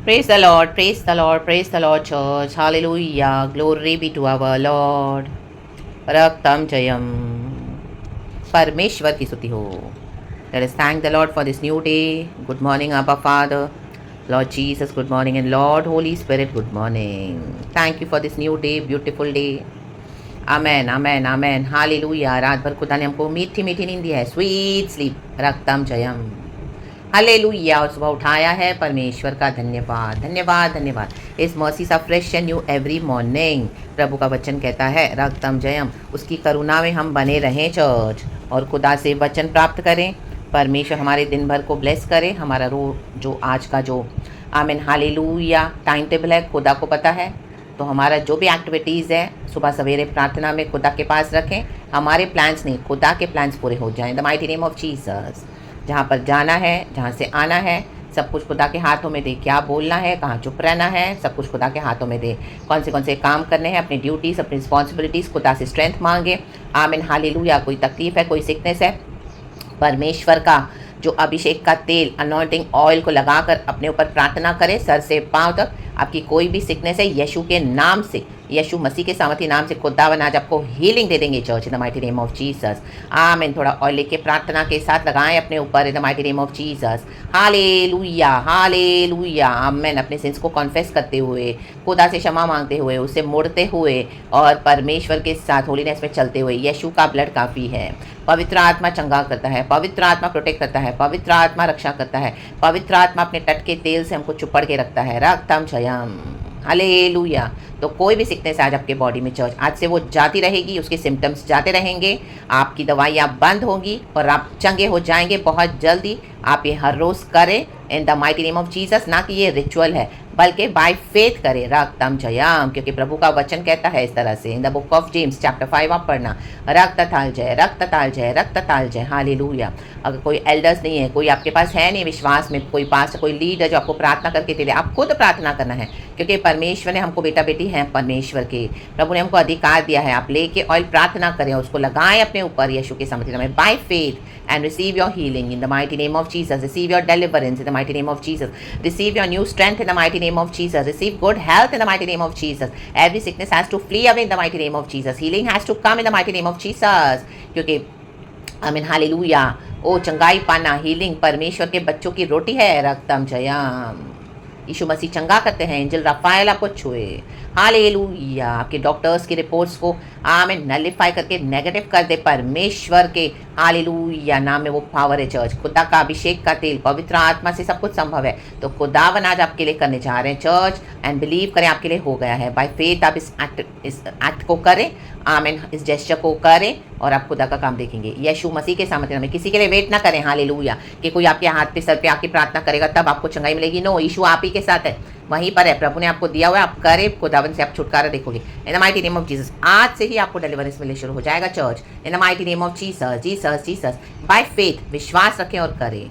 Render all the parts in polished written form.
Praise the Lord, praise the Lord, praise the Lord, church. Hallelujah. Glory be to our Lord. Raktam Jayam. परमेश्वर की स्तुति हो. Let us thank the Lord for this new day. Good morning, Abba Father. Lord Jesus, good morning. And Lord Holy Spirit, good morning. Thank you for this new day, beautiful day. Amen, amen, amen. Hallelujah. रात भर खुदा ने हमको मीठी मीठी नींद दी है. Sweet sleep. रक्तम जयम. हालेलुया. और सुबह उठाया है, परमेश्वर का धन्यवाद, धन्यवाद, धन्यवाद. इस मर्सी सा fresh and new every morning. प्रभु का वचन कहता है रक्तम जयम. उसकी करुणा में हम बने रहें चर्च, और खुदा से वचन प्राप्त करें. परमेश्वर हमारे दिन भर को ब्लेस करे. हमारा जो आज का जो आमीन हालेलुया टाइम टेबल है, खुदा को पता है. तो हमारा जो भी एक्टिविटीज़ है, सुबह सवेरे प्रार्थना में खुदा के पास रखें. हमारे प्लान्स नहीं, खुदा के प्लान्स पूरे हो जाएं. The mighty name of Jesus. जहाँ पर जाना है, जहाँ से आना है, सब कुछ खुदा के हाथों में दे. क्या बोलना है, कहाँ चुप रहना है, सब कुछ खुदा के हाथों में दे. कौन से काम करने हैं, अपनी ड्यूटीज़, अपनी रिस्पॉन्सिबिलिटीज़, खुदा से स्ट्रेंथ मांगे. आमीन हालेलुया. कोई तकलीफ़ है, कोई सिकनेस है, परमेश्वर का जो अभिषेक का तेल, अनॉइंटिंग ऑयल को लगाकर अपने ऊपर प्रार्थना करें सर से पांव तक. आपकी कोई भी सिकनेस है, यीशु के नाम से, यीशु मसीह के सामर्थी नाम से खुदावन आज आपको हीलिंग दे देंगे church, in the mighty name of Jesus. आमीन. थोड़ा ऑयल लेके प्रार्थना के साथ लगाएं अपने ऊपर, इन the mighty name of Jesus. Hallelujah, hallelujah. आमीन. अपने सिंस को कॉन्फेस करते हुए, खुदा से क्षमा मांगते हुए, उससे मुड़ते हुए और परमेश्वर के साथ होलीनेस में चलते हुए. यीशु का ब्लड काफ़ी है. पवित्र आत्मा चंगा करता है, पवित्र आत्मा प्रोटेक्ट करता है, पवित्र आत्मा रक्षा करता है, पवित्र आत्मा अपने तट के तेल से हमको चुपड़ के रखता है. रक्तम जयम. हालेलुया. तो कोई भी सिकनेस आज आपके बॉडी में चर्च, आज से वो जाती रहेगी, उसके सिम्टम्स जाते रहेंगे, आपकी दवाइयाँ बंद होंगी और आप चंगे हो जाएंगे बहुत जल्दी. आप ये हर रोज़ करें in the mighty name of Jesus. ना कि ये रिचुअल है, बल्कि बाय फेथ करें. रक्तम जयम. क्योंकि प्रभु का वचन कहता है इस तरह से, in the book of James chapter 5 आप पढ़ना. रक्त ताल जय, रक्त ताल जय, रक्त ताल जय. हालेलुया. अगर कोई एल्डर्स नहीं है, कोई आपके पास है नहीं विश्वास में, कोई पास कोई लीडर जो आपको प्रार्थना करके दे दे, आप खुद प्रार्थना करना है. क्योंकि परमेश्वर ने हमको बेटा बेटी हैं, परमेश्वर के प्रभु ने हमको अधिकार दिया है. आप लेके ऑयल प्रार्थना करें, उसको लगाएं अपने ऊपर यीशु के सामर्थ्य में, by faith, and receive your healing in the mighty name of Jesus. Receive your deliverance in the mighty name of Jesus. Receive your new strength in the mighty name of Jesus. Receive good health in the mighty name of Jesus. Every sickness has to flee away in the mighty name of Jesus. Healing has to come in the mighty name of Jesus. क्योंकि आमीन hallelujah. ओ चंगाई पाना, healing परमेश्वर के बच्चों की रोटी है. रक्तम जयम. यीशु मसीह चंगा करते हैं. एंजल राफाएल आपको छुए. हालेलुया. आपके डॉक्टर्स की रिपोर्ट्स को आमीन नलिफाई करके नेगेटिव कर दे परमेश्वर के हालेलुया नाम में. वो पावर है चर्च. खुदा का अभिषेक का तेल, पवित्र आत्मा से सब कुछ संभव है. तो खुदावन आज आपके लिए करने जा रहे हैं चर्च. एंड बिलीव करें आपके लिए हो गया है. बाय फेथ आप इस एक्ट को करें. आमीन. इस जेस्चर को करें और आप खुदा का काम देखेंगे यीशु मसीह के सामर्थ्य में. किसी के लिए वेट ना करें. हालेलुया. कि कोई आपके हाथ पे सर पे आके प्रार्थना करेगा तब आपको चंगाई मिलेगी. नो, यीशु आप ही के साथ है, वहीं पर है. प्रभु ने आपको दिया हुआ है, आप करें, खुदावन से आप छुटकारा देखोगे in the mighty name of Jesus. आज से ही आपको डिलीवरेंस मिलने शुरू हो जाएगा church, in the mighty name of Jesus. Jesus Jesus. By faith विश्वास रखें और करें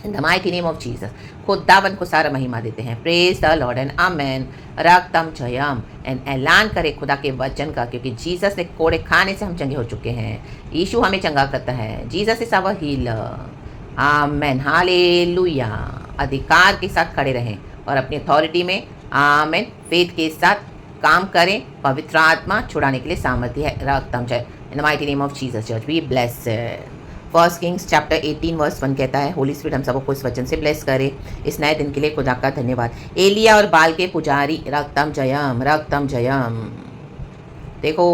in the mighty name of Jesus. खुदावन को सारा महिमा देते हैं. Praise the Lord and amen. रक्तम जयम. एंड ऐलान करें खुदा के वचन का, क्योंकि जीसस ने कोड़े खाने से हम चंगे हो चुके हैं. यीशु हमें चंगा करता है. Jesus is our healer. Amen. Hallelujah. अधिकार के साथ खड़े रहें और अपनी अथॉरिटी में आमेन फेथ के साथ काम करें. पवित्र आत्मा छुड़ाने के लिए सामर्थ्य है. रक्तम जय in the mighty name of Jesus. Church we bless. First Kings chapter 18 verse 1 कहता है, होली स्पिरिट हम सबको इस वचन से ब्लेस करे. इस नए दिन के लिए खुदा का धन्यवाद. एलिया और बाल के पुजारी. रक्तम जयम, रक्तम जयम. देखो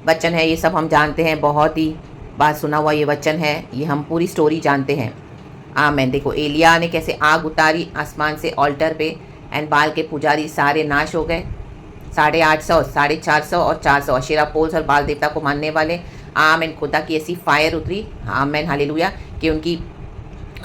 वचन है, ये सब हम जानते हैं, बहुत ही बात सुना हुआ ये वचन है, ये हम पूरी स्टोरी जानते हैं. आमेन. देखो एलिया ने कैसे आग उतारी आसमान से ऑल्टर पे, एंड बाल के पुजारी सारे नाश हो गए. 850, 450 और 400 अशेरा पोल्स और बाल देवता को मानने वाले. आमेन. खुदा की ऐसी फायर उतरी. Amen hallelujah. कि उनकी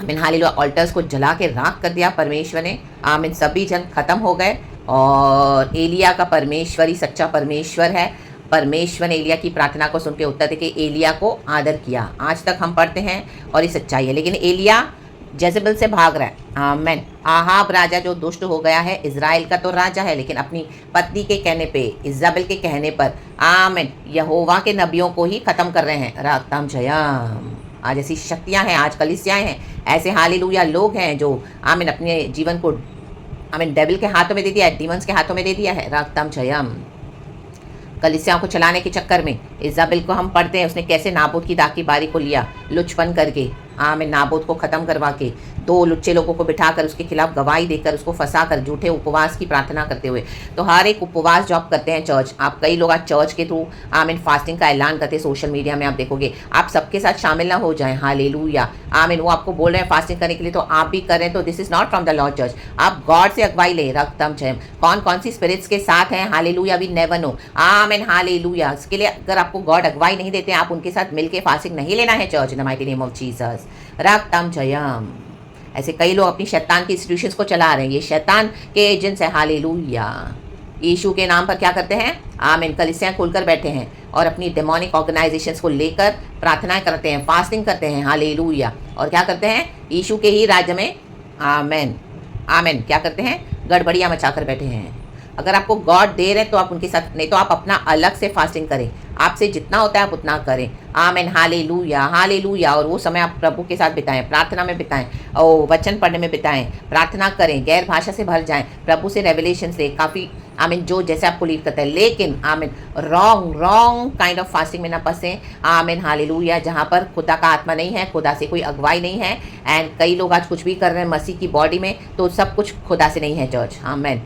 आमीन हालेलुया ऑल्टर्स को जला के राख कर दिया परमेश्वर ने. आमीन. सभी जन खत्म हो गए. और एलिया का परमेश्वर ही सच्चा परमेश्वर है. परमेश्वर ने एलिया की प्रार्थना को सुन के उत्तर देके एलिया को आदर किया. आज तक हम पढ़ते हैं और ये सच्चाई है. लेकिन एलिया जेजेबेल से भाग रहा है. आमेन. आहाब राजा जो दुष्ट हो गया है, इज़राइल का तो राजा है, लेकिन अपनी पत्नी के कहने पे, इज़ाबेल के कहने पर आमेन यहोवा के नबियों को ही ख़त्म कर रहे हैं. रक्तम जयम. आज ऐसी शक्तियाँ हैं, आज कलीसियाएँ हैं, ऐसे हालेलुया लोग हैं जो आमीन अपने जीवन को आई मीन डेविल के हाथों में दे दिया है, डीमंस के हाथों में दे दिया है। रक्तम जयम। कलीसियाओं को चलाने के चक्कर में इजाबेल को हम पढ़ते हैं उसने कैसे नाबोत की दाख की बारी को लिया लुचपन करके। आमीन। नाबोत को ख़त्म करवा के 2 लुच्चे लोगों को बिठाकर उसके खिलाफ गवाही देकर उसको फंसाकर झूठे उपवास की प्रार्थना करते हुए। तो हर एक उपवास जो आप करते हैं चर्च, आप कई लोग आज चर्च के थ्रू आमीन फास्टिंग का ऐलान करते हैं, सोशल मीडिया में आप देखोगे, आप सबके साथ शामिल ना हो जाएं। हालेलुया। आमीन। वो आपको बोल रहे हैं फास्टिंग करने के लिए तो आप भी कर रहे हैं, तो this is not from the Lord church. आप गॉड से अगवाई ले। रक्तम जयम। कौन कौन सी स्पिरिट्स के साथ हैं, हालेलुया, वी नेवर नो। आमीन। हालेलुया। इसके लिए अगर आपको गॉड अगवाई नहीं देते, आप उनके साथ मिलकर फास्टिंग नहीं लेना है church, in the mighty name of Jesus. रक्तम जयम। ऐसे कई लोग अपनी शैतान की इंस्टीट्यूशंस को चला रहे हैं, ये शैतान के एजेंट्स है। हालेलुया। यीशु के नाम पर क्या करते हैं, आमीन, कलीसियां खोलकर बैठे हैं और अपनी डेमोनिक ऑर्गेनाइजेशंस को लेकर प्रार्थनाएं करते हैं, फास्टिंग करते हैं। हालेलुया। और क्या करते हैं, यीशु के ही राज्य में आमीन आमीन क्या करते हैं, गड़बड़ियाँ मचाकर बैठे हैं। अगर आपको गॉड दे रहे हैं तो आप उनके साथ, नहीं तो आप अपना अलग से फास्टिंग करें, आपसे जितना होता है आप उतना करें। आमीन। हालेलुया। हालेलुया। और वो समय आप प्रभु के साथ बिताएं, प्रार्थना में बिताएं, और वचन पढ़ने में बिताएं, प्रार्थना करें, गैर भाषा से भर जाएं, प्रभु से रेवलेशन से काफ़ी आमीन जो जैसे आपको लीड करता है। लेकिन आमीन रॉन्ग काइंड ऑफ फास्टिंग में ना फंसें। आमीन। हालेलुया। जहाँ पर खुदा का आत्मा नहीं है, खुदा से कोई अगुवाई नहीं है। एंड कई लोग आज कुछ भी कर रहे हैं मसीह की बॉडी में, तो सब कुछ खुदा से नहीं है चर्च। आमीन।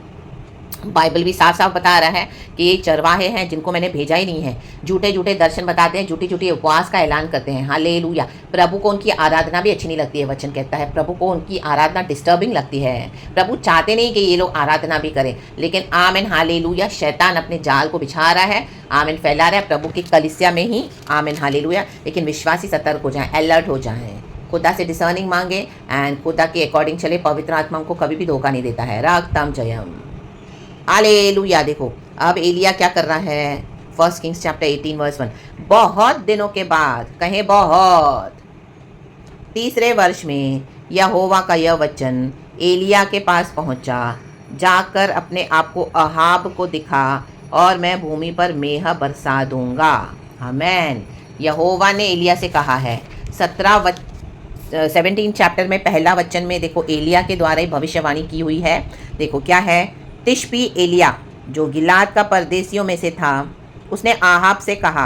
बाइबल भी साफ साफ बता रहा है कि ये चरवाहे हैं जिनको मैंने भेजा ही नहीं है, झूठे झूठे दर्शन बताते हैं, झूठी झूठी उपवास का ऐलान करते हैं। हालेलुया। प्रभु को उनकी आराधना भी अच्छी नहीं लगती है, वचन कहता है प्रभु को उनकी आराधना डिस्टर्बिंग लगती है। प्रभु चाहते नहीं कि ये लोग आराधना भी करें, लेकिन आमीन। हालेलुया। शैतान अपने जाल को बिछा रहा है, आमीन, फैला रहा है प्रभु की कलीसिया में ही। आमीन। हालेलुया। लेकिन विश्वासी सतर्क हो जाएं, अलर्ट हो जाएं, खुदा से डिसर्निंग मांगे एंड खुदा के अकॉर्डिंग चले। पवित्र आत्मा को कभी भी धोखा नहीं देता है। रक्तम जयम। हालेलुया। देखो अब एलिया क्या कर रहा है, 1 किंग्स चैप्टर 18 वर्स 1। बहुत दिनों के बाद, कहें बहुत, 3रे वर्ष में यहोवा का यह वचन एलिया के पास पहुंचा, जाकर अपने आप को अहाब को दिखा और मैं भूमि पर मेह बरसा दूंगा। आमीन। यहोवा ने एलिया से कहा है। 17 चैप्टर में पहला वचन में देखो एलिया के द्वारा ही भविष्यवाणी की हुई है। देखो क्या है, तिशबी एलिया जो गिलाद का परदेसियों में से था, उसने आहाब से कहा,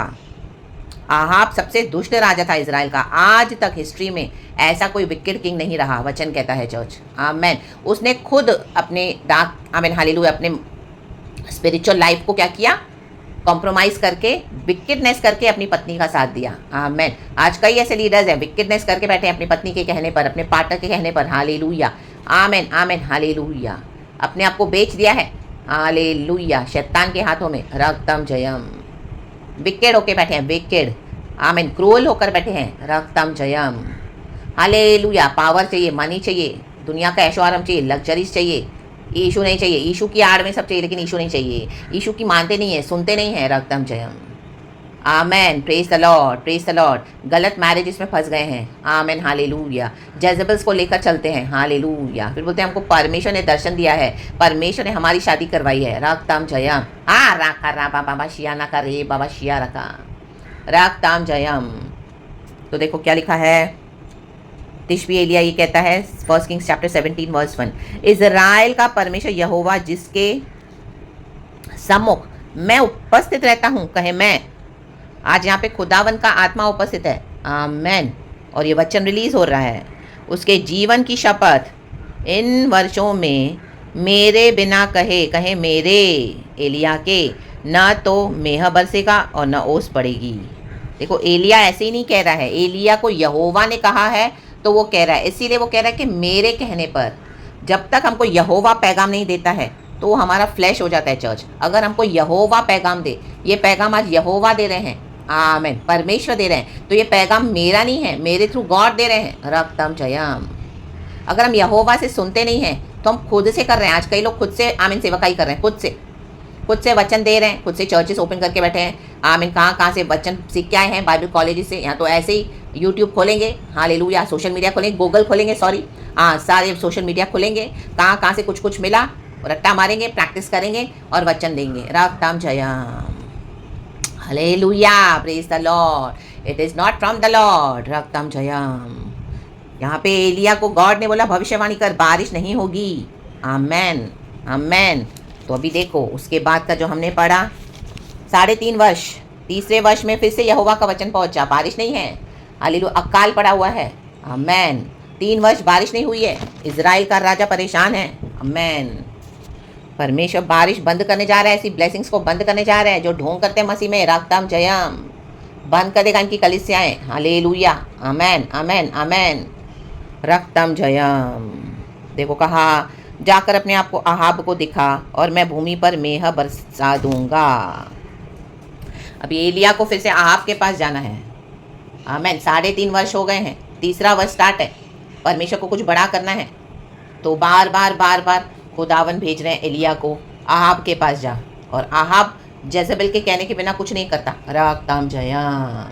आहाब सबसे दुष्ट राजा था इजराइल का, आज तक हिस्ट्री में ऐसा कोई विकेड किंग नहीं रहा, वचन कहता है चर्च। आमीन। उसने खुद अपने आमीन हालेलुया अपने स्पिरिचुअल लाइफ को क्या किया, कॉम्प्रोमाइज़ करके, विकेडनेस करके अपनी पत्नी का साथ दिया। आमीन। आज कई ऐसे लीडर्स हैं विकेडनेस करके बैठे हैं अपनी पत्नी के कहने पर, अपने पार्टनर के कहने पर। हालेलुया। आमीन आमीन हालेलुया। अपने आप को बेच दिया है। हालेलुया। शैतान के हाथों में। रक्तम जयम। विकेड होके बैठे हैं, विकेड, आमीन, क्रूअल होकर बैठे हैं। रक्तम जयम। हालेलुया। पावर चाहिए, मनी चाहिए, दुनिया का ऐशो आराम चाहिए, लग्जरीज चाहिए, यीशु नहीं चाहिए। यीशु की आड़ में सब चाहिए लेकिन यीशु नहीं चाहिए। यीशु की मानते नहीं है, सुनते नहीं हैं। रक्तम जयम। Amen. Praise the Lord, praise the Lord. गलत मैरिजेस में फंस गए हैं। Amen hallelujah. जेजेबल्स को लेकर चलते हैं। हालेलुया। फिर बोलते हैं हमको परमेश्वर ने दर्शन दिया है, परमेश्वर ने हमारी शादी करवाई है। रक्तम जयम। राखा रा बाबा शिया ना का रे बाबा शिया रखा। रक्तम जयम। तो देखो क्या लिखा है, तिशबी एलिया ये कहता है 1 किंग्स चैप्टर 17 वर्स 1, इज़राइल का परमेश्वर यहोवा जिसके सम्मुख मैं उपस्थित रहता हूँ, कहे मैं। आज यहाँ पे खुदावन का आत्मा उपस्थित है। आमेन। और ये वचन रिलीज हो रहा है, उसके जीवन की शपथ, इन वर्षों में मेरे बिना कहे मेरे एलिया के, न तो मेह बरसेगा और न ओस पड़ेगी। देखो एलिया ऐसे ही नहीं कह रहा है, एलिया को यहोवा ने कहा है तो वो कह रहा है, इसीलिए वो कह रहा है कि मेरे कहने पर। जब तक हमको यहोवा पैगाम नहीं देता है तो हमारा फ्लैश हो जाता है चर्च। अगर हमको यहोवा पैगाम दे, ये पैगाम आज यहोवा दे रहे हैं, आमीन, परमेश्वर दे रहे हैं, तो ये पैगाम मेरा नहीं है, मेरे थ्रू गॉड दे रहे हैं। रक्तम जयम। अगर हम यहोवा से सुनते नहीं हैं तो हम खुद से कर रहे हैं। आज कई लोग खुद से आमीन सेवकाई कर रहे हैं, खुद से वचन दे रहे हैं, खुद से चर्चेस ओपन करके बैठे हैं। आमीन। कहाँ से वचन सीख के आए हैं, बाइबल कॉलेज से, यहाँ तो ऐसे ही यूट्यूब खोलेंगे, हालेलुया, सोशल मीडिया खोलेंगे, गूगल खोलेंगे, सॉरी, सारे सोशल मीडिया खोलेंगे, कहाँ से कुछ मिला, रट्टा मारेंगे, प्रैक्टिस करेंगे और वचन देंगे। रक्तम जयम। Hallelujah, praise the Lord. It is not from the Lord. रक्तम जयम। यहाँ पे एलिया को गॉड ने बोला भविष्यवाणी कर, बारिश नहीं होगी। आमेन, आमेन। तो अभी देखो उसके बाद का जो हमने पढ़ा, 3.5 वर्ष, तीसरे वर्ष में फिर से यहोवा का वचन पहुंचा, बारिश नहीं है, हालेलुया, अकाल पड़ा हुआ है, आमेन। 3 वर्ष बारिश नहीं हुई है, इजराइल का राजा परेशान है, आमेन। परमेश्वर बारिश बंद करने जा रहा है, ऐसी ब्लेसिंग्स को बंद करने जा रहा है। जो ढोंग करते हैं मसीह में, रक्तम जयम, बंद कर देगा इनकी कलीसियाएं, हालेलुया, आमेन, आमेन, आमेन, रक्तम जयम। देखो कहा, जाकर अपने आप को अहाब को दिखा और मैं भूमि पर मेह बरसा दूंगा। अभी एलिया को फिर से अहाब के पास जाना है, आमेन। 3.5 वर्ष हो गए हैं, तीसरा वर्ष स्टार्ट है, परमेश्वर को कुछ बड़ा करना है, तो बार बार बार बार खुदावन भेज रहे हैं एलिया को, अहाब के पास जा। और अहाब जेजबेल के कहने के बिना कुछ नहीं करता, रक्तम जयम,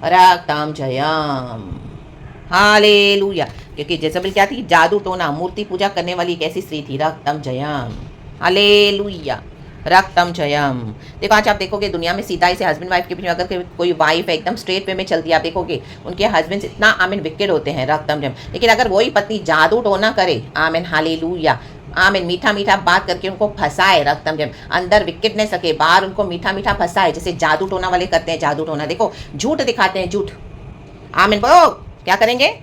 रक्तम जयम, हालेलुया। क्योंकि जेजबेल क्या थी, जादू टोना मूर्ति पूजा करने वाली एक ऐसी स्त्री थी, रक्तम जयम, हालेलुया, रक्तम जयम। देखो आज आप देखोगे दुनिया में सीधा से हस्बैंड वाइफ के बीच में अगर कोई वाइफ है एकदम स्ट्रेट वे में चलती है, आप देखोगे उनके हस्बैंड इतना आमिन विकेट होते हैं, रक्तम जयम। लेकिन अगर वही पत्नी जादू टोना करे, आमिन, हालेलुया, आमिन, मीठा मीठा बात करके उनको फंसाए, रक्तम जयम, अंदर विकेट नहीं सके, बाहर उनको मीठा मीठा फंसाए, जैसे जादू टोना वाले करते हैं, जादू टोना, देखो झूठ दिखाते हैं, झूठ, आमिन, बोलो क्या करेंगे,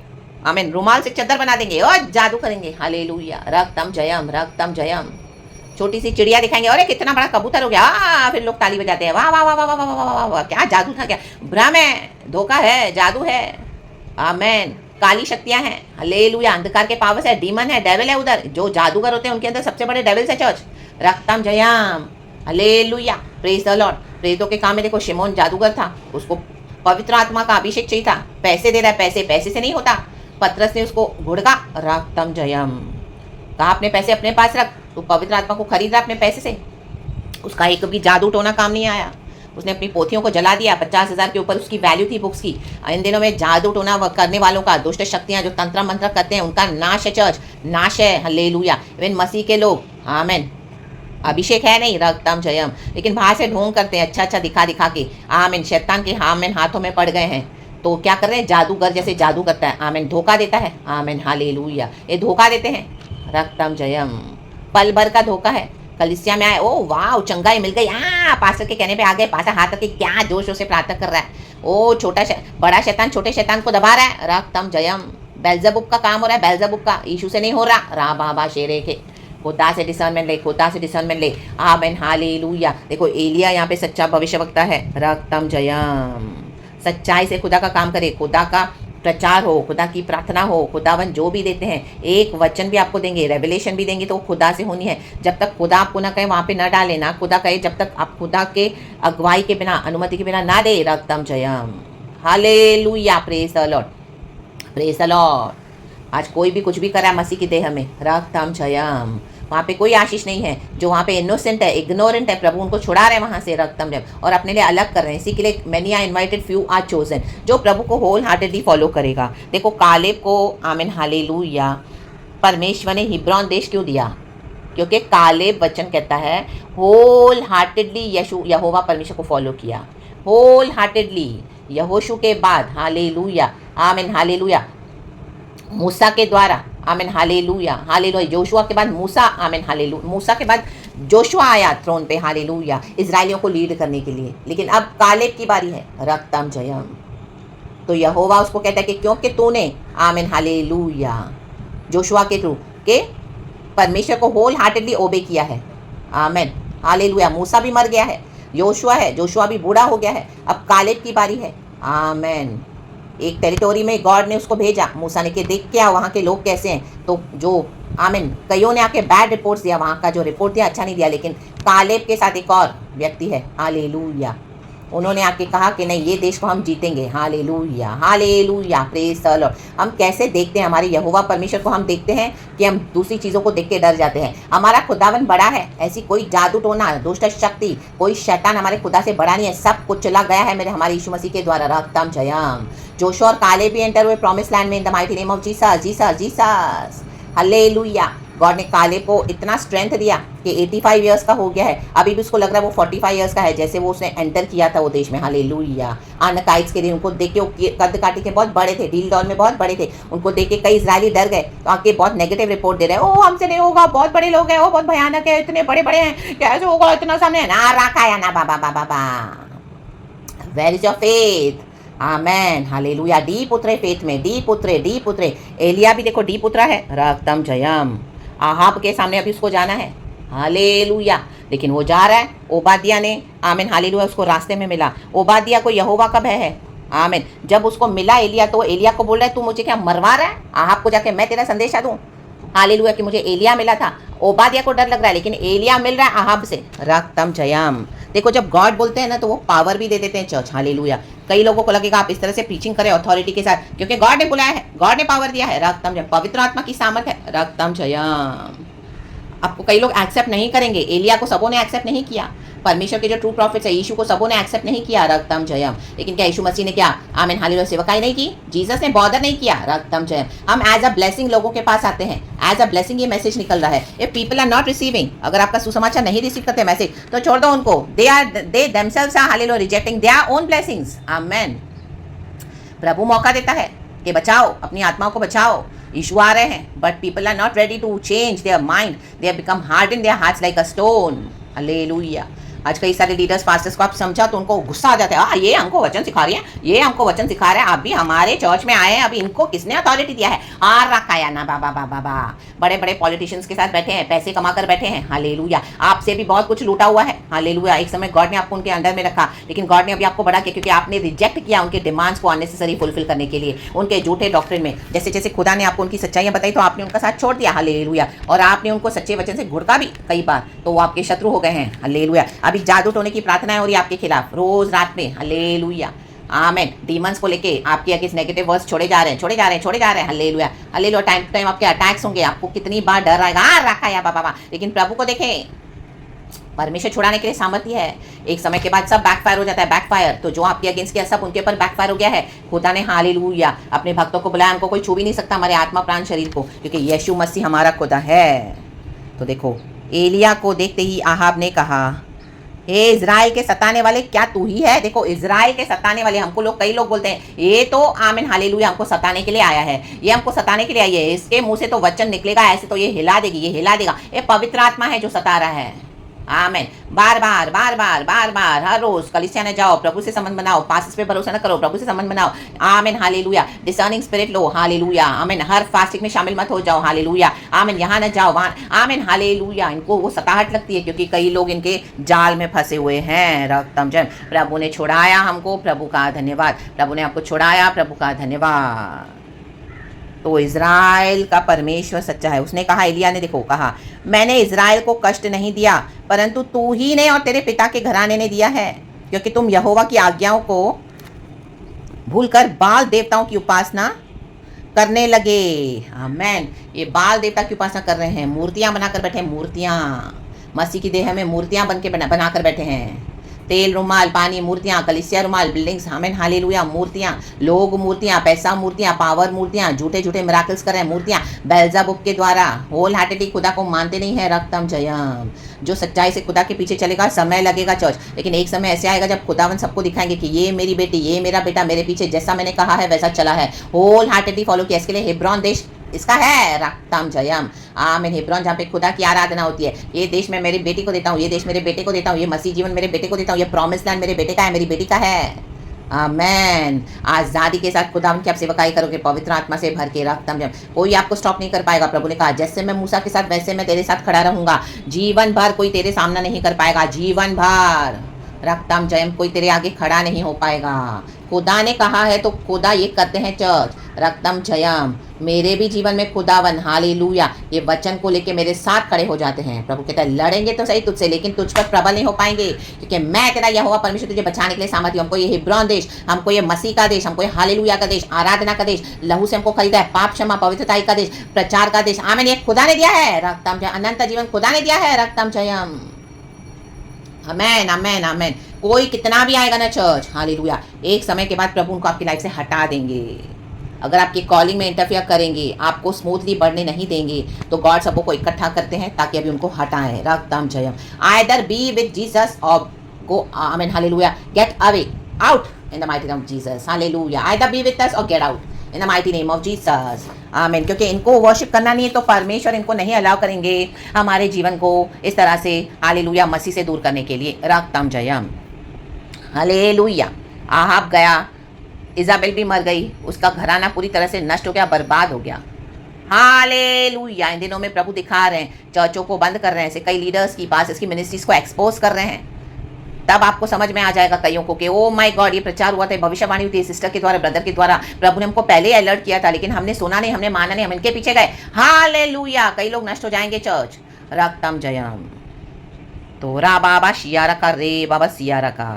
आमिन, रुमाल से चद्दर बना देंगे और जादू करेंगे, हालेलुया, रक्तम जयम, रक्तम जयम। छोटी सी चिड़िया दिखाएंगे, अरे कितना बड़ा कबूतर हो गया, फिर लोग ताली बजाते हैं, वाह वाह वाह वाह वाह वाह वाह वाह, क्या जादू था, क्या भ्रम है, धोखा है, जादू है, आमेन। काली शक्तियां हैं, हालेलुया, अंधकार के पावर्स है, डीमन है, डेविल है, उधर जो जादूगर होते हैं उनके अंदर सबसे बड़े डेविल्स है चर्च, रक्तम जयम, हालेलुया, प्रेज द लॉर्ड। प्रेरितों के काम में देखो शिमोन जादूगर था, उसको पवित्र आत्मा का अभिषेक चाहिए था, पैसे दे रहा है, पैसे पैसे से नहीं होता, पतरस ने उसको घुड़का, रक्तम जयम, कहा अपने पैसे अपने पास रख, तो पवित्र आत्मा को खरीद रहा अपने पैसे से, उसका एक भी जादू टोना काम नहीं आया, उसने अपनी पोथियों को जला दिया, 50,000 के ऊपर उसकी वैल्यू थी बुक्स की। इन दिनों में जादू टोना करने वालों का, दुष्ट शक्तियां जो तंत्र मंत्र करते हैं उनका नाश है चर्च, नाश है, हालेलुया। इवन मसीह के लोग, आमेन, अभिषेक है नहीं, रक्तम जयम, लेकिन बाहर से ढोंग करते हैं, अच्छा अच्छा दिखा दिखा के, आमेन, शैतान के आमेन हाथों में पड़ गए हैं, तो क्या कर रहे हैं, जादूगर जैसे जादू करता है, आमेन, धोखा देता है, आमेन, हालेलुया, ये धोखा देते हैं, रक्तम जयम, पल भर का धोखा है। कलिसिया में आए, ओ वाह चंगाई मिल गई, पास्टर के कहने पे आ गए, पास्टर हाथ करके क्या जोश से प्रार्थना कर रहा है, ओ बड़ा शैतान छोटे शैतान को दबा रहा है, रक्तम जयम, बेल्जेबुब का काम हो रहा है, बेल्जेबुब का, यीशु से नहीं हो रहा, रा बाबा शेरे के, खुदा से डिसर्नमेंट ले, खुदा से डिसर्नमेंट ले, आमेन, हालेलुया। देखो एलिया यहाँ पे सच्चा भविष्यवक्ता है, रक्तम जयम, सच्चाई से खुदा का काम करे, खुदा का प्रचार हो, खुदा की प्रार्थना हो, खुदावन जो भी देते हैं, एक वचन भी आपको देंगे, रेवलेशन भी देंगे, तो खुदा से होनी है। जब तक खुदा आपको ना कहे वहाँ पे ना डाले, ना खुदा कहे, जब तक आप खुदा के अगुवाई के बिना, अनुमति के बिना ना दे, रक्तम जयम, hallelujah, praise the Lord, praise the Lord. आज कोई भी कुछ भी करा मसीह की देह में, रक्तम जयम, वहाँ पे कोई आशीष नहीं है, जो वहाँ पे इनोसेंट है, इग्नोरेंट है, प्रभु उनको छुड़ा रहे हैं वहाँ से, रक्तम जयम, और अपने लिए अलग कर रहे हैं। इसी के लिए many are invited, few are chosen, जो प्रभु को होल हार्टेडली फॉलो करेगा। देखो कालेब को, आमीन, हालेलुया, परमेश्वर ने हिब्रोन देश क्यों दिया, क्योंकि कालेब वचन कहता है होल हार्टेडली यहोवा परमेश्वर को फॉलो किया, होल हार्टेडली, यहोशू के बाद, हालेलुया, आमीन, हालेलुया, मूसा के द्वारा, आमीन, हालेलुया, हालेलुया, जोशुआ के बाद मूसा, आमीन, हालेलुया, मूसा के बाद जोशुआ आया थ्रोन पे, हालेलुया, इजराइलियों को लीड करने के लिए। लेकिन अब कालेब की बारी है, रक्तम जयम, तो यहोवा उसको कहता है कि क्योंकि तूने, आमीन, हालेलुया, जोशुआ के थ्रू के परमेश्वर को होल हार्टेडली ओबे किया है, आमीन, हालेलुया। मूसा भी मर गया है, जोशुआ है, जोशुआ भी बूढ़ा हो गया है, अब कालेब की बारी है, आमीन। एक टेरिटोरी में गॉड ने उसको भेजा, मूसा ने, कि देख क्या वहाँ के लोग कैसे हैं, तो जो, आमीन, कईयों ने आके बैड रिपोर्ट्स दिया, वहाँ का जो रिपोर्ट दिया अच्छा नहीं दिया, लेकिन कालेब के साथ एक और व्यक्ति है, हालेलुया, उन्होंने आके कहा कि नहीं, ये देश को हम जीतेंगे, hallelujah, hallelujah, praise the Lord. हम कैसे देखते हैं हमारे यहोवा परमेश्वर को, हम देखते हैं कि हम दूसरी चीज़ों को देख के डर जाते हैं। हमारा खुदावन बड़ा है, ऐसी कोई जादू टोना, दुष्ट शक्ति, कोई शैतान हमारे खुदा से बड़ा नहीं है, सब कुछ चला गया है मेरे हमारे यीशु मसीह के द्वारा, रक्तम जयम। जोशुआ और कालेब भी एंटर हुए प्रॉमिस लैंड में, इन the mighty name of Jesus, Jesus, Jesus, hallelujah. God ने काले को इतना स्ट्रेंथ दिया कि 85 ईयर्स का हो गया है, अभी भी उसको लग रहा है वो 45 ईयर्स का है, जैसे वो उसने एंटर किया था वो देश में। हालेलुया। अनाकाइट्स के दिन उनको देख के वो कद काटी के बहुत बड़े थे, डील डॉल में बहुत बड़े थे, उनको देख के कई इजरायली डर गए, तो आके बहुत नेगेटिव रिपोर्ट दे रहे हैं, ओ हमसे नहीं होगा, बहुत बड़े लोग हैं, ओ बहुत भयानक है, इतने बड़े बड़े हैं, कैसे होगा, इतना सामने ना रखा या ना बाबा बाबा बाबा। Where is your faith? Amen, hallelujah. Deep उतरे फेथ में, डीप उतरे। एलिया भी देखो डीप उतरा है, रक्तम जयम। आहाब के सामने अभी उसको जाना है, हालेलुया, लेकिन वो जा रहा है। ओबादिया ने, आमीन हालेलुया, उसको रास्ते में मिला। ओबादिया को यहोवा का भय है, आमीन। जब उसको मिला एलिया, तो एलिया को बोल रहा है तू मुझे क्या मरवा रहा है? आहाब को जाके मैं तेरा संदेशा दूं, हालेलुया, कि मुझे एलिया मिला था। ओबादिया को डर लग रहा है, लेकिन एलिया मिल रहा है आहाब से, रक्तम जयम। देखो जब गॉड बोलते हैं ना, तो वो पावर भी दे देते हैं चर्च, हालेलुया। कई लोगों को लगेगा आप इस तरह से प्रीचिंग करें अथॉरिटी के साथ, क्योंकि गॉड ने बुलाया है, गॉड ने पावर दिया है, रक्तम जयम। पवित्र आत्मा की सामर्थ है, रक्तम जयम। आपको कई लोग एक्सेप्ट नहीं करेंगे, एलिया को सबों ने एक्सेप्ट नहीं किया, परमेश्वर के जो ट्रू प्रॉफिट्स है यीशु को सबों ने एक्सेप्ट नहीं किया, रक्तम जयम। लेकिन क्या यीशु मसीह ने क्या, आमीन हालेलुया, सेवकाई नहीं की? जीसस ने बॉदर नहीं किया, रक्तम जयम। हम एज अ ब्लेसिंग लोगों के पास आते हैं, एज अ ब्लेसिंग ये मैसेज निकल रहा है। If people are not receiving, अगर आपका सुसमाचार नहीं रिसीव करते मैसेज, तो छोड़ दो उनको, they themselves are hallelujah rejecting their own blessings, amen. प्रभु मौका देता है कि बचाओ, अपनी आत्माओं को बचाओ। यीशु आ रहे हैं, but people are not ready to change their mind, they have become hard in their hearts like a stone, hallelujah. आज कई सारे लीडर्स पास्टर्स को आप समझा तो उनको गुस्सा आ जाता है, ये हमको वचन सिखा रही है, ये हमको वचन सिखा रहे हैं, आप भी हमारे चर्च में आए हैं, अभी इनको किसने अथॉरिटी दिया है? रखाया ना बाबा बाबा बा। बड़े बड़े पॉलिटिशियंस के साथ बैठे हैं, पैसे कमा कर बैठे हैं, हालेलुया। आपसे भी बहुत कुछ लूटा हुआ है, हालेलुया। एक समय गॉड ने आपको उनके अंडर में रखा, लेकिन गॉड ने अभी आपको बढ़ा किया, क्योंकि आपने रिजेक्ट किया उनके डिमांड्स को अननेसेसरी फुलफिल करने के लिए, उनके झूठे डॉक्ट्रिन में। जैसे जैसे खुदा ने आपको उनकी सच्चाइयां बताई, तो आपने उनका साथ छोड़ दिया, हालेलुया। और आपने उनको सच्चे वचन से घुड़का भी कई बार, तो वो आपके शत्रु हो गए हैं, हालेलुया। अभी जादू टोने की प्रार्थनाएं हो रही है आपके खिलाफ रोज रात में, हालेलुया, आमेन। डीमंस को लेके आपके अगेंस्ट नेगेटिव वर्ड्स छोड़े जा रहे हैं, hallelujah hallelujah. Time to time आपके अटैक्स होंगे, आपको कितनी बार डर आएगा, रखा या बाबा। लेकिन प्रभु को देखें, परमेश्वर छुड़ाने के लिए सामर्थ्य है। एक समय के बाद सब बैकफायर हो जाता है, बैकफायर। तो जो आपके अगेंस्ट किया सब उनके ऊपर बैकफायर हो गया है। खुदा ने हालेलुया अपने भक्तों को बुलाया, उनको कोई छू भी नहीं सकता हमारे आत्मा प्राण शरीर को, क्योंकि यीशु मसीह हमारा खुदा है। तो देखो एलिया को देखते ही आहाब ने कहा, हे इज़राइल के सताने वाले, क्या तू ही है? देखो इज़राइल के सताने वाले, हमको लोग, कई लोग बोलते हैं ये तो आमीन हालेलुया हमको सताने के लिए आया है, ये हमको सताने के लिए आई है, इसके मुंह से तो वचन निकलेगा ऐसे, तो ये हिला देगी, ये हिला देगा। ये पवित्र आत्मा है जो सता रहा है, आमीन। बार बार हर रोज कलीसिया में जाओ, प्रभु से संबंध बनाओ, पास्टर्स पे भरोसा न करो, प्रभु से संबंध बनाओ, आमीन हालेलुया। डिसर्निंग स्पिरिट लो, हालेलुया, आमीन। हर फास्टिंग में शामिल मत हो जाओ, हालेलुया, आमीन। यहाँ न जाओ वहाँ, आमीन हालेलुया। इनको वो सताहट लगती है, क्योंकि कई लोग इनके जाल में फंसे हुए हैं, रक्तम जन। प्रभु ने छुड़ाया हमको, प्रभु का धन्यवाद। प्रभु ने आपको छुड़ाया, प्रभु का धन्यवाद। तो इज़राइल का परमेश्वर सच्चा है। उसने कहा, एलिया ने देखो कहा, मैंने इज़राइल को कष्ट नहीं दिया, परंतु तू ही ने और तेरे पिता के घराने ने दिया है, क्योंकि तुम यहोवा की आज्ञाओं को भूलकर बाल देवताओं की उपासना करने लगे। आमेन। ये बाल देवता की उपासना कर रहे हैं, मूर्तियां बनाकर बैठे हैं, मूर्तियां। मसीह की देह में मूर्तियां बन के बनाकर बैठे हैं। तेल रुमाल, पानी मूर्तियां, कलीसिया रुमाल, बिल्डिंग्स, आमीन हालेलुया, मूर्तियां, लोग मूर्तियां, पैसा मूर्तियां, पावर मूर्तियां, झूठे झूठे मिराकल्स कर रहे हैं, मूर्तियां बेल्ज़ेबुब के द्वारा। होल हार्टेडली खुदा को मानते नहीं है, रक्तम जयम। जो सच्चाई से खुदा के पीछे चलेगा, समय लगेगा चर्च, लेकिन एक समय ऐसे आएगा जब खुदावन सबको दिखाएंगे कि ये मेरी बेटी, ये मेरा बेटा मेरे पीछे जैसा मैंने कहा है वैसा चला है। होल हार्टेडली फॉलो किया। इसके लिए हेब्रोन देश इसका है, रक्तम जयम, आमीन। हेब्रोन जहाँ पे खुदा की आराधना होती है। ये देश मैं मेरी बेटी को देता हूँ, ये देश मेरे बेटे को देता हूँ, ये मसीह जीवन मेरे बेटे को देता हूँ, ये प्रॉमिस लैंड मेरे बेटे का है, मेरी बेटी का है, आमेन। आज़ादी के साथ खुदा की आप सेवकाई करोगे, पवित्र आत्मा से भर के, रक्तम जयम। कोई आपको स्टॉप नहीं कर पाएगा। प्रभु ने कहा, जैसे मैं मूसा के साथ वैसे मैं तेरे साथ खड़ा रहूंगा, जीवन भर कोई तेरे सामना नहीं कर पाएगा, जीवन भर, रक्तम जयम। कोई तेरे आगे खड़ा नहीं हो पाएगा। खुदा ने कहा है तो खुदा ये करते हैं चर्च, रक्तम जयम। मेरे भी जीवन में खुदावन हालेलुया ये वचन को लेके मेरे साथ खड़े हो जाते हैं। प्रभु कहता है, लड़ेंगे तो सही तुझसे, लेकिन तुझ पर प्रबल नहीं हो पाएंगे, क्योंकि मैं तेरा यहोवा परमेश्वर तुझे बचाने के लिए सामर्थ्य। हमको ये हिब्रोन देश, हमको ये मसीह का देश, हमको ये हालेलुया का देश, आराधना का देश, लहू से हमको खरीदा है, पाप क्षमा पवित्रता का देश, प्रचार का देश, आमीन। ये खुदा ने दिया है, रक्तम जयम। अनंत जीवन खुदा ने दिया है, रक्तम जयम, आमेन आमेन आमेन। कोई कितना भी आएगा ना चर्च, हालेलुया, एक समय के बाद प्रभु उनको आपकी लाइफ से हटा देंगे। अगर आपकी कॉलिंग में इंटरफियर करेंगे, आपको स्मूथली बढ़ने नहीं देंगे, तो गॉड सबों को इकट्ठा करते हैं ताकि अभी उनको हटाएं। रक्तम Jayam. Either be with Jesus और go, amen, hallelujah, get away, out in the mighty name of Jesus, hallelujah, either be with us or get out in the mighty name of Jesus, amen। क्योंकि इनको worship करना नहीं है तो परमेश्वर इनको नहीं अलाउ करेंगे हमारे जीवन को इस तरह से, हालेलुया, मसीह से दूर करने के लिए। रक्तम जयम, हालेलुया। आहाब गया, इजाबेल भी मर गई, उसका घराना पूरी तरह से नष्ट हो गया, बर्बाद हो गया। हालेलुया। इन दिनों में प्रभु दिखा रहे हैं, चर्चों को बंद कर रहे हैं, कई लीडर्स की पास इसकी मिनिस्ट्रीज को एक्सपोज कर रहे हैं। तब आपको समझ में आ जाएगा कईयों को कि ओ माय गॉड, ये प्रचार हुआ था, भविष्यवाणी हुई थी सिस्टर के द्वारा, ब्रदर के द्वारा, प्रभु ने हमको पहले अलर्ट किया था, लेकिन हमने सुना नहीं, हमने माना नहीं, हम इनके पीछे गए। हालेलुया। कई लोग नष्ट हो जाएंगे चर्च। रक्तम जयम। तो रा बाबा शियारा का, रे बाबा सियारा का।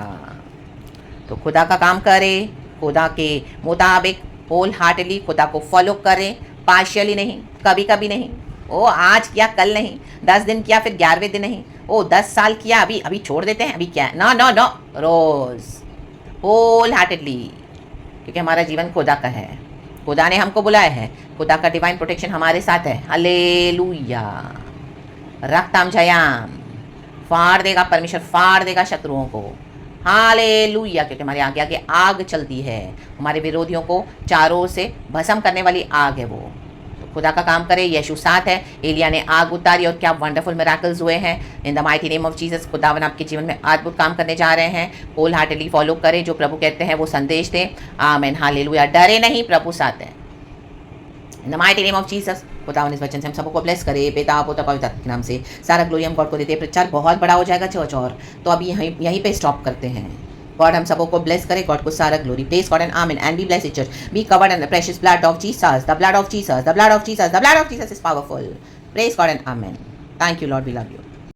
तो खुदा का काम करे, खुदा के मुताबिक होल हार्टली खुदा को फॉलो करें, पार्शियली नहीं, कभी कभी नहीं। ओ आज किया कल नहीं, 10 दिन किया फिर 11वें दिन नहीं, ओ 10 साल किया अभी अभी छोड़ देते हैं, अभी क्या है, नो नो नो, रोज होल हार्टेडली, क्योंकि हमारा जीवन खुदा का है, खुदा ने हमको बुलाया है, खुदा का डिवाइन प्रोटेक्शन हमारे साथ है। हालेलुया। रक्तम जयाम। फाड़ देगा परमेश्वर, फाड़ देगा शत्रुओं को। हालेलुया। क्योंकि हमारे आगे आगे आग चलती है, हमारे विरोधियों को चारों ओर से भस्म करने वाली आग है वो। खुदा का काम करे, यीशु साथ है। एलिया ने आग उतारी और क्या वंडरफुल मिराकल्स हुए हैं। इन the mighty name of Jesus, खुदावन आपके जीवन में अद्भुत काम करने जा रहे हैं। होल हार्टेडली फॉलो करें, जो प्रभु कहते हैं वो संदेश दें। आमेन, हालेलुया। डरे नहीं, प्रभु साथ है। इन the mighty name of Jesus, खुदावन इस वचन से हम सबको ब्लेस करे, पिता पुत्र पवित्र आत्मा के नाम से। सारा ग्लोरी हम गॉड को देते हैं। प्रचार बहुत बड़ा हो जाएगा चर्च, और तो अभी यहीं पे स्टॉप करते हैं। गॉड हम सबको ब्लेस करे, गॉड को सारा glory. Praise God and amen, and be blessed church, be covered in the precious blood of Jesus, the blood of Jesus, the blood of Jesus, the blood of Jesus is powerful. Praise God and amen. Thank you Lord, we love you.